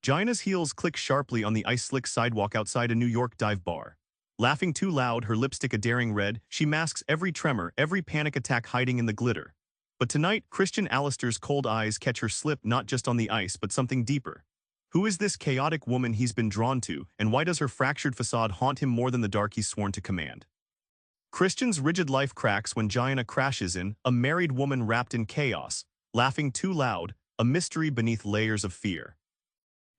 Gianna's heels click sharply on the ice-slick sidewalk outside a New York dive bar. Laughing too loud, her lipstick a daring red, she masks every tremor, every panic attack hiding in the glitter. But tonight, Christian Alistair's cold eyes catch her slip not just on the ice but something deeper. Who is this chaotic woman he's been drawn to, and why does her fractured facade haunt him more than the dark he's sworn to command? Christian's rigid life cracks when Gianna crashes in, a married woman wrapped in chaos, laughing too loud, a mystery beneath layers of fear.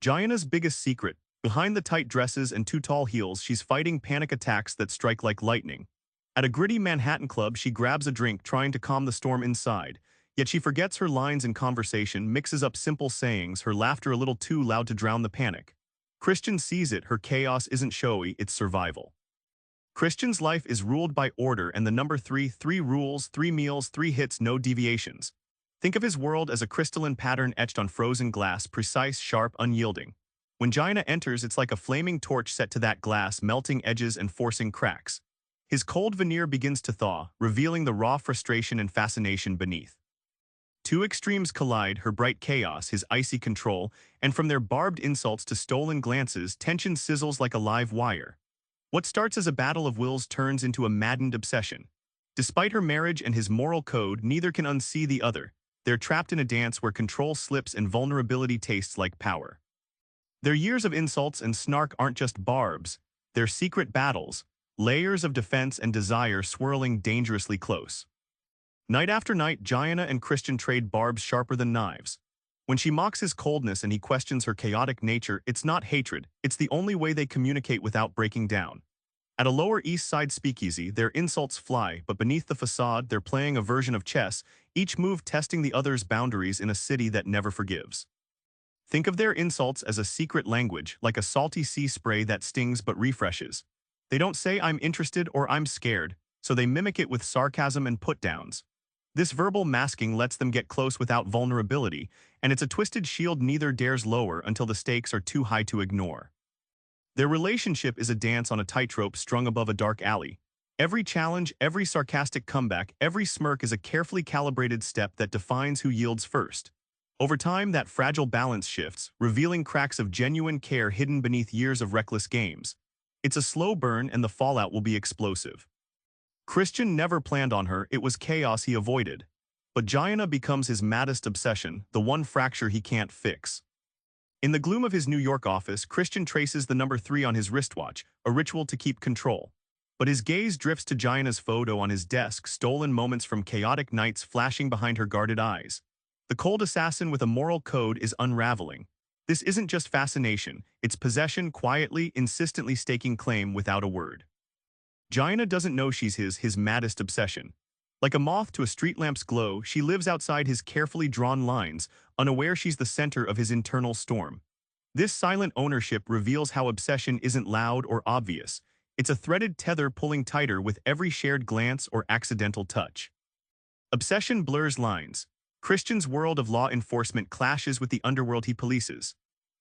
Gianna's biggest secret, behind the tight dresses and too tall heels, she's fighting panic attacks that strike like lightning. At a gritty Manhattan club, she grabs a drink trying to calm the storm inside, yet she forgets her lines in conversation, mixes up simple sayings, her laughter a little too loud to drown the panic. Christian sees it, her chaos isn't showy, it's survival. Christian's life is ruled by order and the number 3, 3 rules, 3 meals, 3 hits, no deviations. Think of his world as a crystalline pattern etched on frozen glass, precise, sharp, unyielding. When Gianna enters, it's like a flaming torch set to that glass, melting edges and forcing cracks. His cold veneer begins to thaw, revealing the raw frustration and fascination beneath. Two extremes collide, her bright chaos, his icy control, and from their barbed insults to stolen glances, tension sizzles like a live wire. What starts as a battle of wills turns into a maddened obsession. Despite her marriage and his moral code, neither can unsee the other. They're trapped in a dance where control slips and vulnerability tastes like power. Their years of insults and snark aren't just barbs, they're secret battles, layers of defense and desire swirling dangerously close. Night after night, Gianna and Christian trade barbs sharper than knives. When she mocks his coldness and he questions her chaotic nature, it's not hatred, it's the only way they communicate without breaking down. At a Lower East Side speakeasy, their insults fly, but beneath the facade, they're playing a version of chess, each move testing the other's boundaries in a city that never forgives. Think of their insults as a secret language, like a salty sea spray that stings but refreshes. They don't say "I'm interested" or "I'm scared," so they mimic it with sarcasm and put-downs. This verbal masking lets them get close without vulnerability, and it's a twisted shield neither dares lower until the stakes are too high to ignore. Their relationship is a dance on a tightrope strung above a dark alley. Every challenge, every sarcastic comeback, every smirk is a carefully calibrated step that defines who yields first. Over time, that fragile balance shifts, revealing cracks of genuine care hidden beneath years of reckless games. It's a slow burn, and the fallout will be explosive. Christian never planned on her, it was chaos he avoided. But Gianna becomes his maddest obsession, the one fracture he can't fix. In the gloom of his New York office, Christian traces the number 3 on his wristwatch, a ritual to keep control. But his gaze drifts to Gianna's photo on his desk, stolen moments from chaotic nights flashing behind her guarded eyes. The cold assassin with a moral code is unraveling. This isn't just fascination, it's possession, quietly, insistently staking claim without a word. Gianna doesn't know she's his maddest obsession. Like a moth to a street lamp's glow, she lives outside his carefully drawn lines, unaware she's the center of his internal storm. This silent ownership reveals how obsession isn't loud or obvious. It's a threaded tether pulling tighter with every shared glance or accidental touch. Obsession blurs lines. Christian's world of law enforcement clashes with the underworld he polices.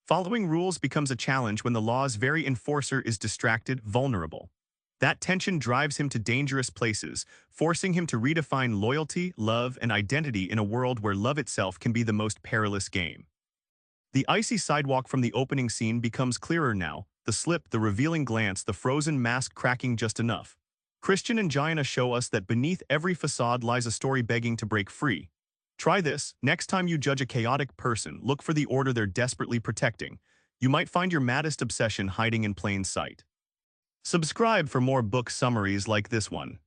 Following rules becomes a challenge when the law's very enforcer is distracted, vulnerable. That tension drives him to dangerous places, forcing him to redefine loyalty, love, and identity in a world where love itself can be the most perilous game. The icy sidewalk from the opening scene becomes clearer now, the slip, the revealing glance, the frozen mask cracking just enough. Christian and Gianna show us that beneath every facade lies a story begging to break free. Try this, next time you judge a chaotic person, look for the order they're desperately protecting. You might find your maddest obsession hiding in plain sight. Subscribe for more book summaries like this one.